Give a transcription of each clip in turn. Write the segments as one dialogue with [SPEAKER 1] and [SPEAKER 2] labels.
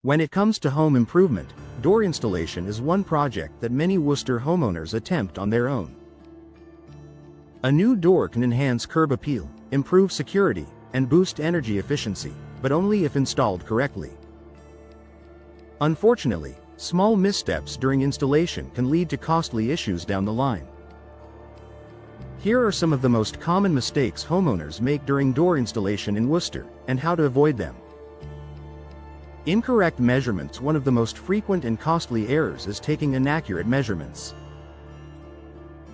[SPEAKER 1] When it comes to home improvement, door installation is one project that many Worcester homeowners attempt on their own. A new door can enhance curb appeal, improve security, and boost energy efficiency, but only if installed correctly. Unfortunately, small missteps during installation can lead to costly issues down the line. Here are some of the most common mistakes homeowners make during door installation in Worcester, and how to avoid them. Incorrect measurements. One of the most frequent and costly errors is taking inaccurate measurements.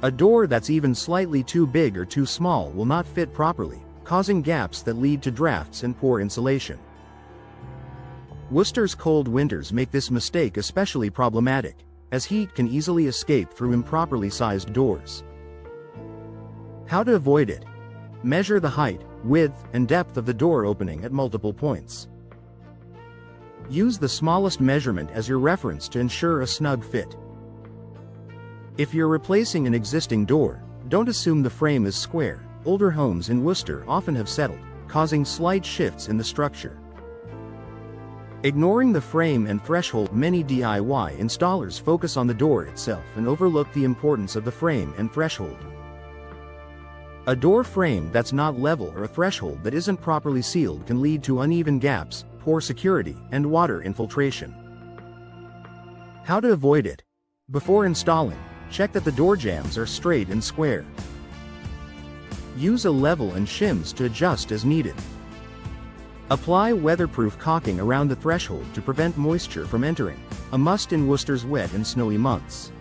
[SPEAKER 1] A door that's even slightly too big or too small will not fit properly, causing gaps that lead to drafts and poor insulation. Worcester's cold winters make this mistake especially problematic, as heat can easily escape through improperly sized doors. How to avoid it? Measure the height, width, and depth of the door opening at multiple points. Use the smallest measurement as your reference to ensure a snug fit. If you're replacing an existing door, don't assume the frame is square. Older homes in Worcester often have settled, causing slight shifts in the structure. Ignoring the frame and threshold. Many DIY installers focus on the door itself and overlook the importance of the frame and threshold. A door frame that's not level or a threshold that isn't properly sealed can lead to uneven gaps, poor security, and water infiltration. How to avoid it? Before installing, check that the door jambs are straight and square. Use a level and shims to adjust as needed. Apply weatherproof caulking around the threshold to prevent moisture from entering, a must in Worcester's wet and snowy months.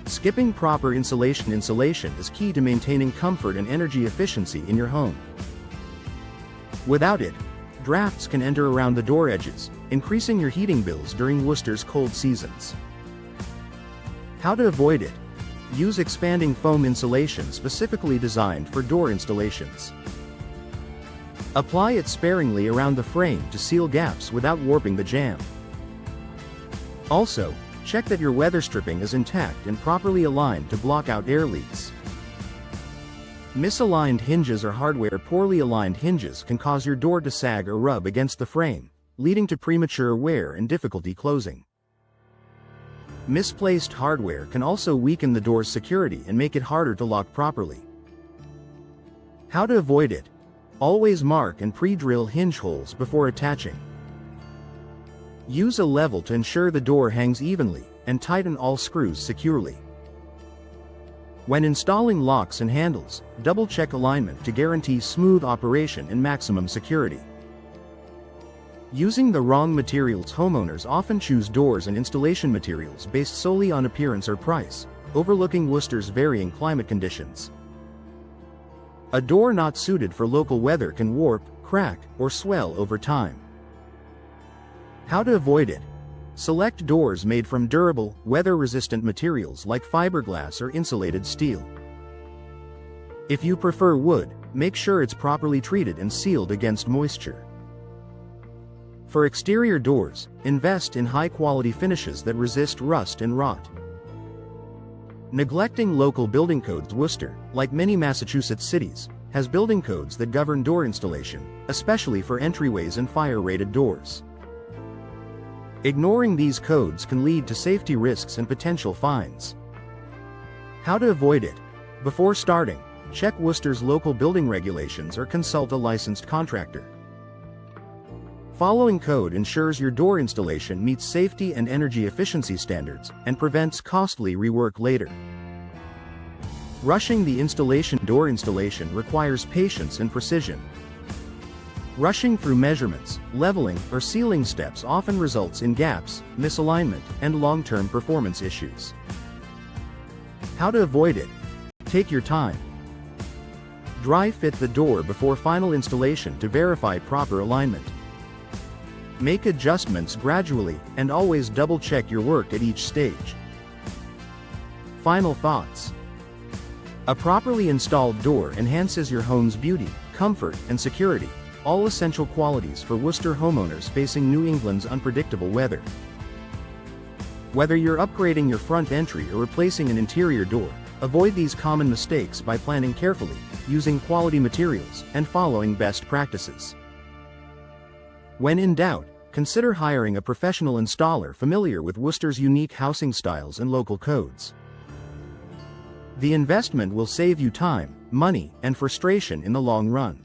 [SPEAKER 1] Skipping proper insulation is key to maintaining comfort and energy efficiency in your home. Without it, drafts can enter around the door edges, increasing your heating bills during Worcester's cold seasons. How to avoid it? Use expanding foam insulation specifically designed for door installations. Apply it sparingly around the frame to seal gaps without warping the jamb. Also, check that your weather stripping is intact and properly aligned to block out air leaks. Misaligned hinges or hardware. Poorly aligned hinges can cause your door to sag or rub against the frame, leading to premature wear and difficulty closing. Misplaced hardware can also weaken the door's security and make it harder to lock properly. How to avoid it? Always mark and pre-drill hinge holes before attaching. Use a level to ensure the door hangs evenly, and tighten all screws securely. When installing locks and handles, double-check alignment to guarantee smooth operation and maximum security. Using the wrong materials. Homeowners often choose doors and installation materials based solely on appearance or price, overlooking Worcester's varying climate conditions. A door not suited for local weather can warp, crack, or swell over time. How to avoid it? Select doors made from durable, weather-resistant materials like fiberglass or insulated steel. If you prefer wood, make sure it's properly treated and sealed against moisture. For exterior doors, invest in high-quality finishes that resist rust and rot. Neglecting local building codes. Worcester, like many Massachusetts cities, has building codes that govern door installation, especially for entryways and fire-rated doors. Ignoring these codes can lead to safety risks and potential fines. How to avoid it? Before starting, check Worcester's local building regulations or consult a licensed contractor. Following code ensures your door installation meets safety and energy efficiency standards and prevents costly rework later. Rushing the installation. Door installation requires patience and precision. Rushing through measurements, leveling, or sealing steps often results in gaps, misalignment, and long-term performance issues. How to avoid it? Take your time. Dry fit the door before final installation to verify proper alignment. Make adjustments gradually, and always double-check your work at each stage. Final thoughts. A properly installed door enhances your home's beauty, comfort, and security, all essential qualities for Worcester homeowners facing New England's unpredictable weather. Whether you're upgrading your front entry or replacing an interior door, avoid these common mistakes by planning carefully, using quality materials, and following best practices. When in doubt, consider hiring a professional installer familiar with Worcester's unique housing styles and local codes. The investment will save you time, money, and frustration in the long run.